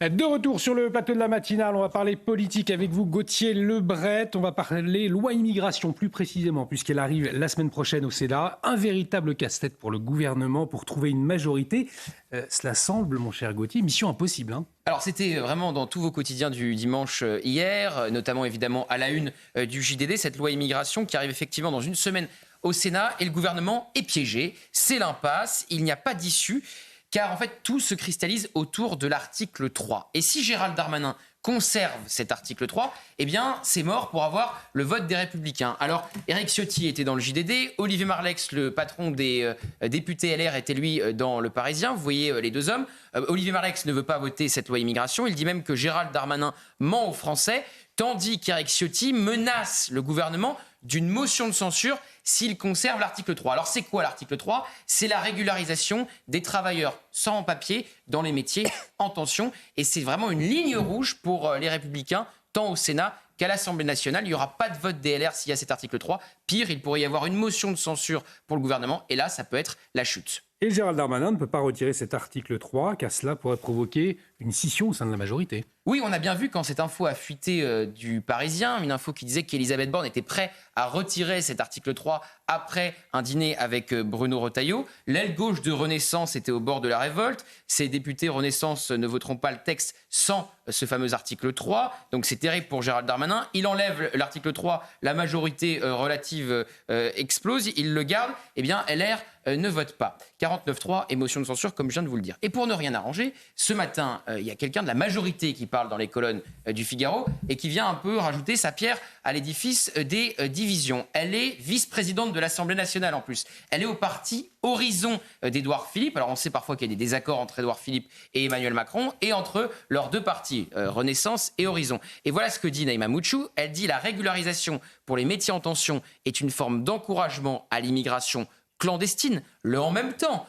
De retour sur le plateau de la matinale, on va parler politique avec vous, Gauthier Lebret. On va parler loi immigration plus précisément, puisqu'elle arrive la semaine prochaine au Sénat. Un véritable casse-tête pour le gouvernement pour trouver une majorité. Cela semble, mon cher Gauthier, mission impossible. Alors c'était vraiment dans tous vos quotidiens du dimanche hier, notamment évidemment à la une du JDD, cette loi immigration qui arrive effectivement dans une semaine au Sénat et le gouvernement est piégé. C'est l'impasse, il n'y a pas d'issue. Car en fait, tout se cristallise autour de l'article 3. Et si Gérald Darmanin conserve cet article 3, eh bien, c'est mort pour avoir le vote des Républicains. Alors, Éric Ciotti était dans le JDD, Olivier Marleix, le patron des députés LR, était lui dans Le Parisien. Vous voyez les deux hommes. Olivier Marleix ne veut pas voter cette loi immigration. Il dit même que Gérald Darmanin ment aux Français, tandis qu'Éric Ciotti menace le gouvernement d'une motion de censure s'il conserve l'article 3. Alors c'est quoi l'article 3 ? C'est la régularisation des travailleurs sans papier dans les métiers en tension. Et c'est vraiment une ligne rouge pour les Républicains, tant au Sénat qu'à l'Assemblée nationale. Il n'y aura pas de vote des LR s'il y a cet article 3. Pire, il pourrait y avoir une motion de censure pour le gouvernement. Et là, ça peut être la chute. Et Gérald Darmanin ne peut pas retirer cet article 3, car cela pourrait provoquer une scission au sein de la majorité. Oui, on a bien vu quand cette info a fuité du Parisien, une info qui disait qu'Elisabeth Borne était prête à retirer cet article 3 après un dîner avec Bruno Retailleau. L'aile gauche de Renaissance était au bord de la révolte. Ces députés Renaissance ne voteront pas le texte sans ce fameux article 3. Donc c'est terrible pour Gérald Darmanin. Il enlève l'article 3, la majorité relative explose, il le garde. Eh bien, LR ne vote pas. 49-3 et motion de censure, comme je viens de vous le dire. Et pour ne rien arranger, ce matin, il y a quelqu'un de la majorité qui parle dans les colonnes du Figaro et qui vient un peu rajouter sa pierre à l'édifice des divisions. Elle est vice-présidente de l'Assemblée nationale en plus. Elle est au parti Horizon d'Édouard Philippe. Alors on sait parfois qu'il y a des désaccords entre Édouard Philippe et Emmanuel Macron et entre leurs deux partis, Renaissance et Horizon. Et voilà ce que dit Naïma Mouchou. Elle dit la régularisation pour les métiers en tension est une forme d'encouragement à l'immigration clandestine, le en même temps,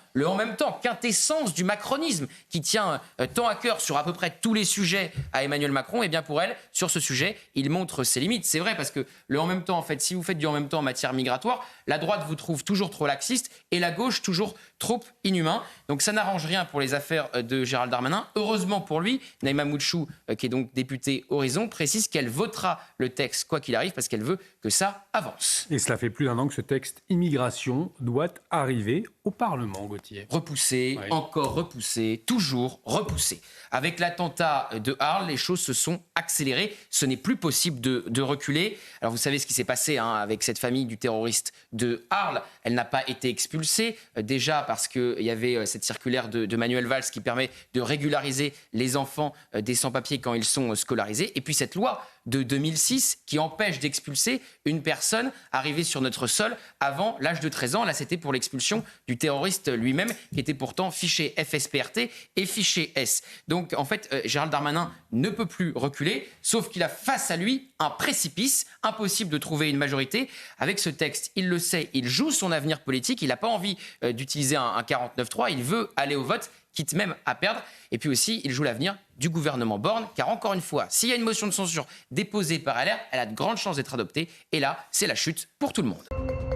quintessence du macronisme qui tient tant à cœur sur à peu près tous les sujets à Emmanuel Macron. Et bien pour elle, sur ce sujet, il montre ses limites. C'est vrai parce que le en même temps, en fait, si vous faites du en même temps en matière migratoire, la droite vous trouve toujours trop laxiste et la gauche toujours trop inhumain. Donc ça n'arrange rien pour les affaires de Gérald Darmanin. Heureusement pour lui, Naïma Mouchou, qui est donc députée Horizon, précise qu'elle votera le texte quoi qu'il arrive parce qu'elle veut que ça avance. Et cela fait plus d'un an que ce texte immigration doit arriver au Parlement, Gauthier. Repoussé, oui. Encore repoussé, toujours repoussé. Avec l'attentat de Arles, les choses se sont accélérées. Ce n'est plus possible de reculer. Alors vous savez ce qui s'est passé avec cette famille du terroriste de Arles. Elle n'a pas été expulsée, déjà parce qu'il y avait cette circulaire de Manuel Valls qui permet de régulariser les enfants des sans-papiers quand ils sont scolarisés. Et puis cette loi de 2006 qui empêche d'expulser une personne arrivée sur notre sol avant l'âge de 13 ans. Là, c'était pour l'expulsion du terroriste lui-même qui était pourtant fiché FSPRT et fiché S. Donc, en fait, Gérald Darmanin ne peut plus reculer, sauf qu'il a face à lui un précipice, impossible de trouver une majorité. Avec ce texte, il le sait, il joue son avenir politique, il n'a pas envie d'utiliser un 49-3, il veut aller au vote, quitte même à perdre. Et puis aussi, il joue l'avenir du gouvernement Borne, car encore une fois, s'il y a une motion de censure déposée par LR, elle a de grandes chances d'être adoptée. Et là, c'est la chute pour tout le monde.